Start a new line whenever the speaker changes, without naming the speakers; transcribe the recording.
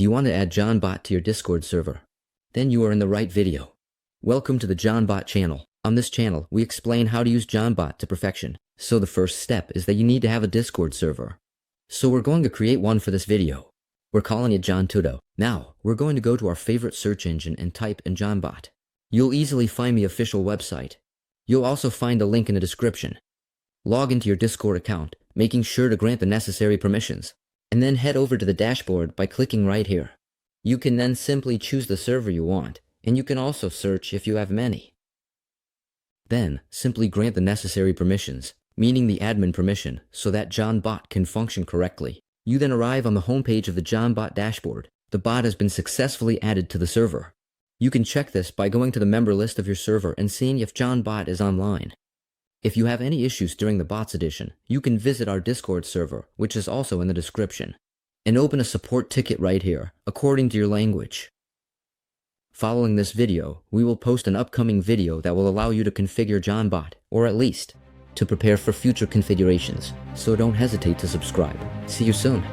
Do you want to add JohnBot to your Discord server? Then you are in the right video. Welcome to the JohnBot channel. On this channel, we explain how to use JohnBot to perfection. So the first step is that you need to have a Discord server. So we're going to create one for this video. We're calling it John Tudo. Now, we're going to go to our favorite search engine and type in JohnBot. You'll easily find the official website. You'll also find a link in the description. Log into your Discord account, making sure to grant the necessary permissions, and then head over to the dashboard by clicking right here. You can then simply choose the server you want, and you can also search if you have many. Then, simply grant the necessary permissions, meaning the admin permission, so that JohnBot can function correctly. You then arrive on the homepage of the JohnBot dashboard. The bot has been successfully added to the server. You can check this by going to the member list of your server and seeing if JohnBot is online. If you have any issues during the bots edition, you can visit our Discord server, which is also in the description, and open a support ticket right here, according to your language. Following this video, we will post an upcoming video that will allow you to configure JohnBot, or at least, to prepare for future configurations, so don't hesitate to subscribe. See you soon.